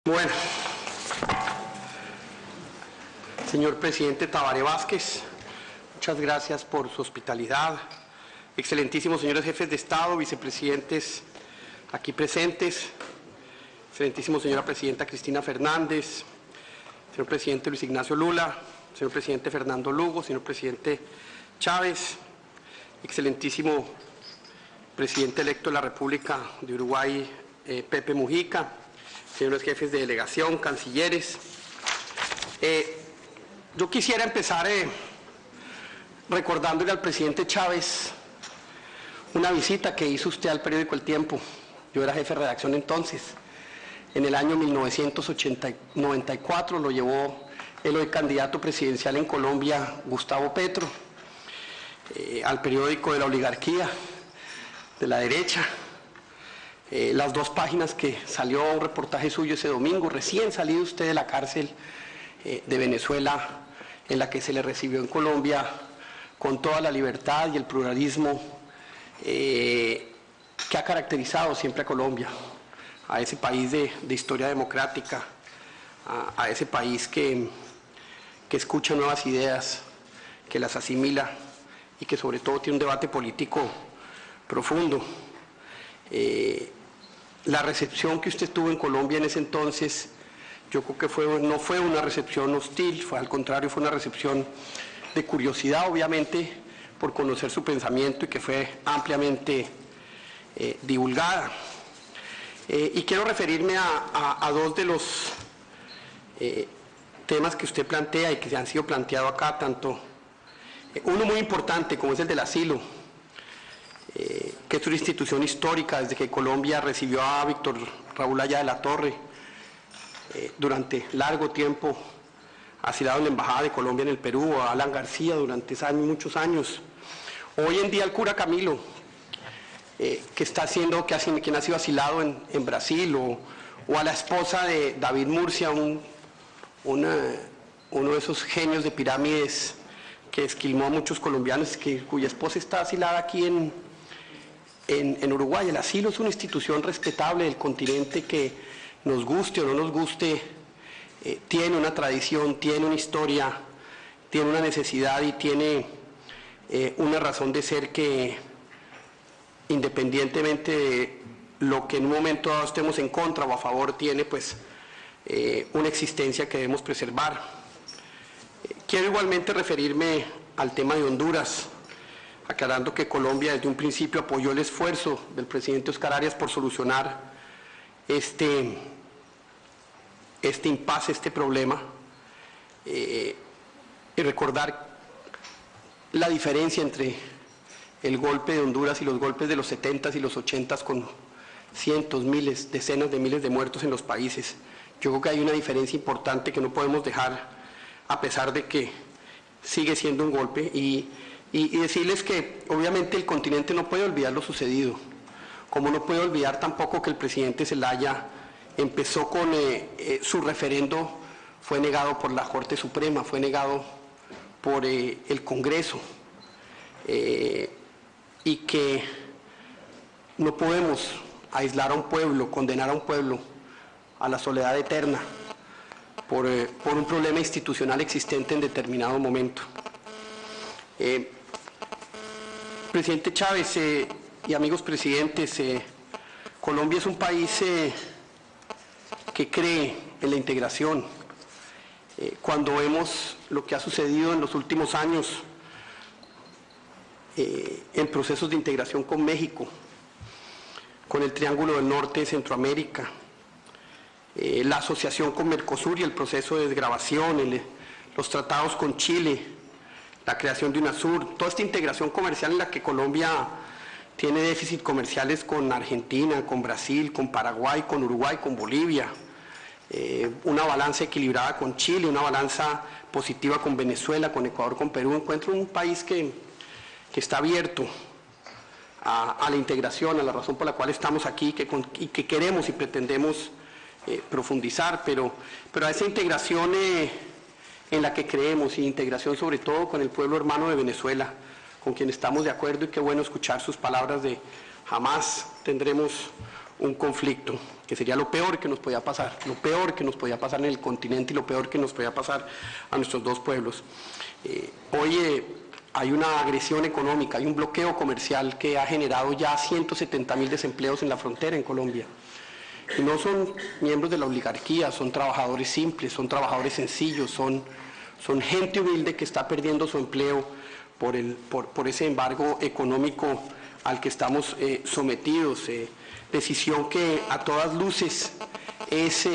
Bueno, señor presidente Tabaré Vázquez, muchas gracias por su hospitalidad. Excelentísimos señores jefes de Estado, vicepresidentes aquí presentes, excelentísima señora presidenta Cristina Fernández, señor presidente Luis Ignacio Lula, señor presidente Fernando Lugo, señor presidente Chávez, excelentísimo presidente electo de la República de Uruguay, Pepe Mujica, señores jefes de delegación, cancilleres. Yo quisiera empezar recordándole al presidente Chávez una visita que hizo usted al periódico El Tiempo. Yo era jefe de redacción entonces. En el año 1994 lo llevó el hoy candidato presidencial en Colombia, Gustavo Petro, al periódico de la oligarquía, de la derecha. Las dos páginas que salió un reportaje suyo ese domingo, recién salido usted de la cárcel de Venezuela, en la que se le recibió en Colombia con toda la libertad y el pluralismo que ha caracterizado siempre a Colombia, a ese país de historia democrática, a ese país que escucha nuevas ideas, que las asimila y que sobre todo tiene un debate político profundo. La recepción que usted tuvo en Colombia en ese entonces, yo creo que no fue una recepción hostil, fue al contrario, fue una recepción de curiosidad, obviamente, por conocer su pensamiento y que fue ampliamente divulgada. Y quiero referirme a dos de los temas que usted plantea y que han sido planteados acá, tanto uno muy importante como es el del asilo, que es una institución histórica desde que Colombia recibió a Víctor Raúl Haya de la Torre, durante largo tiempo asilado en la Embajada de Colombia en el Perú, a Alan García durante muchos años. Hoy en día el cura Camilo, quien ha sido asilado en Brasil, o a la esposa de David Murcia, uno de esos genios de pirámides que esquilmó a muchos colombianos, cuya esposa está asilada aquí en Uruguay. El asilo es una institución respetable del continente que, nos guste o no nos guste, tiene una tradición, tiene una historia, tiene una necesidad y tiene una razón de ser que, independientemente de lo que en un momento dado estemos en contra o a favor, tiene pues una existencia que debemos preservar. Quiero igualmente referirme al tema de Honduras, aclarando que Colombia desde un principio apoyó el esfuerzo del presidente Oscar Arias por solucionar este impasse, este problema, y recordar la diferencia entre el golpe de Honduras y los golpes de los 70s y los 80s, con cientos, miles, decenas de miles de muertos en los países. Yo creo que hay una diferencia importante que no podemos dejar, a pesar de que sigue siendo un golpe, y decirles que obviamente el continente no puede olvidar lo sucedido, como no puede olvidar tampoco que el presidente Zelaya empezó con su referendo, fue negado por la Corte Suprema, fue negado por el Congreso, y que no podemos aislar a un pueblo, condenar a un pueblo a la soledad eterna por un problema institucional existente en determinado momento. Presidente Chávez y amigos presidentes, Colombia es un país que cree en la integración. Cuando vemos lo que ha sucedido en los últimos años en procesos de integración con México, con el Triángulo del Norte de Centroamérica, la asociación con Mercosur y el proceso de desgravación, los tratados con Chile, la creación de UNASUR, toda esta integración comercial en la que Colombia tiene déficit comerciales con Argentina, con Brasil, con Paraguay, con Uruguay, con Bolivia, una balanza equilibrada con Chile, una balanza positiva con Venezuela, con Ecuador, con Perú. Encuentro un país que está abierto a la integración, a la razón por la cual estamos aquí y que queremos y pretendemos profundizar, pero a esa integración en la que creemos, y integración sobre todo con el pueblo hermano de Venezuela, con quien estamos de acuerdo, y qué bueno escuchar sus palabras de jamás tendremos un conflicto, que sería lo peor que nos podía pasar, lo peor que nos podía pasar en el continente y lo peor que nos podía pasar a nuestros dos pueblos. Hoy hay una agresión económica, hay un bloqueo comercial que ha generado ya 170.000 desempleos en la frontera en Colombia. Y no son miembros de la oligarquía, son trabajadores simples, son trabajadores sencillos, son gente humilde que está perdiendo su empleo por ese embargo económico al que estamos sometidos. Decisión que a todas luces es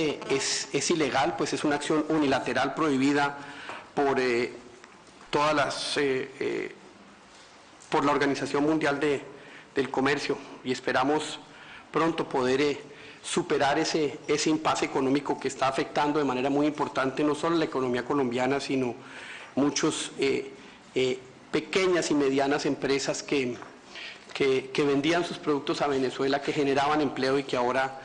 ilegal, pues es una acción unilateral prohibida por por la Organización Mundial del Comercio, y esperamos pronto poder superar ese impasse económico que está afectando de manera muy importante no solo la economía colombiana, sino muchas pequeñas y medianas empresas que vendían sus productos a Venezuela, que generaban empleo y que ahora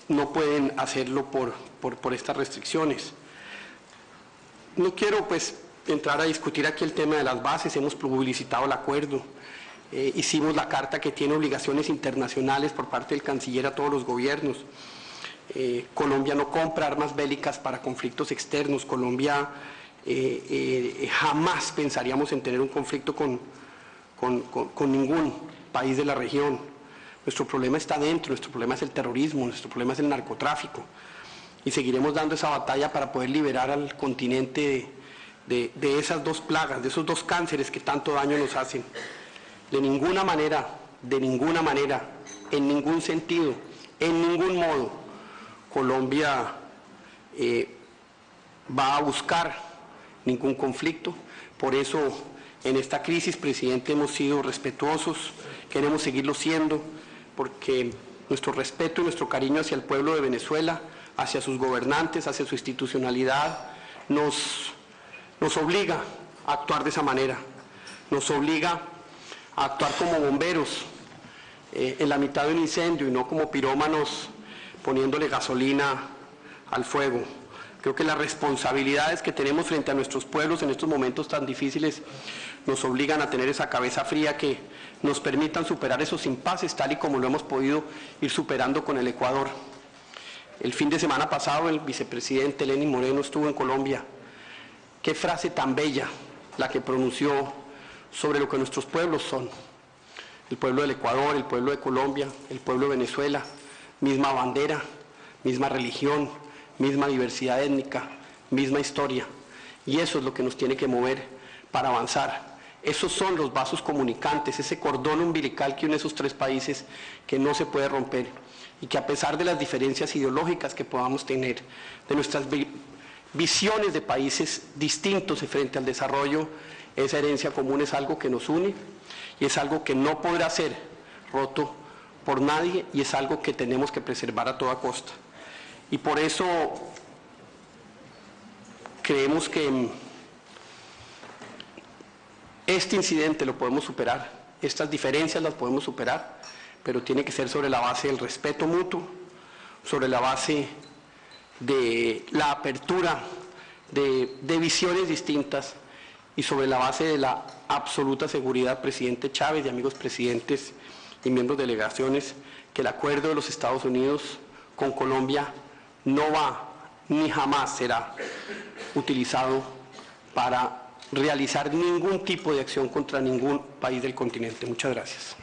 no pueden hacerlo por estas restricciones. No quiero pues entrar a discutir aquí el tema de las bases. Hemos publicitado el acuerdo, hicimos la carta que tiene obligaciones internacionales por parte del canciller a todos los gobiernos. Colombia no compra armas bélicas para conflictos externos. Colombia jamás pensaríamos en tener un conflicto con ningún país de la región. Nuestro problema está dentro, nuestro problema es el terrorismo, nuestro problema es el narcotráfico, y seguiremos dando esa batalla para poder liberar al continente de esas dos plagas, de esos dos cánceres que tanto daño nos hacen. De ninguna manera, en ningún sentido, en ningún modo, Colombia va a buscar ningún conflicto. Por eso, en esta crisis, presidente, hemos sido respetuosos, queremos seguirlo siendo, porque nuestro respeto y nuestro cariño hacia el pueblo de Venezuela, hacia sus gobernantes, hacia su institucionalidad, nos obliga a actuar de esa manera, nos obliga a actuar como bomberos en la mitad de un incendio y no como pirómanos poniéndole gasolina al fuego. Creo que las responsabilidades que tenemos frente a nuestros pueblos en estos momentos tan difíciles nos obligan a tener esa cabeza fría que nos permitan superar esos impases, tal y como lo hemos podido ir superando con el Ecuador. El fin de semana pasado el vicepresidente Lenín Moreno estuvo en Colombia. Qué frase tan bella la que pronunció sobre lo que nuestros pueblos son. El pueblo del Ecuador, el pueblo de Colombia, el pueblo de Venezuela, misma bandera, misma religión, misma diversidad étnica, misma historia. Y eso es lo que nos tiene que mover para avanzar. Esos son los vasos comunicantes, ese cordón umbilical que une esos tres países que no se puede romper, y que a pesar de las diferencias ideológicas que podamos tener, de nuestras visiones de países distintos frente al desarrollo, esa herencia común es algo que nos une y es algo que no podrá ser roto por nadie, y es algo que tenemos que preservar a toda costa. Y por eso creemos que este incidente lo podemos superar, estas diferencias las podemos superar, pero tiene que ser sobre la base del respeto mutuo, sobre la base de la apertura de visiones distintas, y sobre la base de la absoluta seguridad, presidente Chávez y amigos presidentes y miembros de delegaciones, que el acuerdo de los Estados Unidos con Colombia no va ni jamás será utilizado para realizar ningún tipo de acción contra ningún país del continente. Muchas gracias.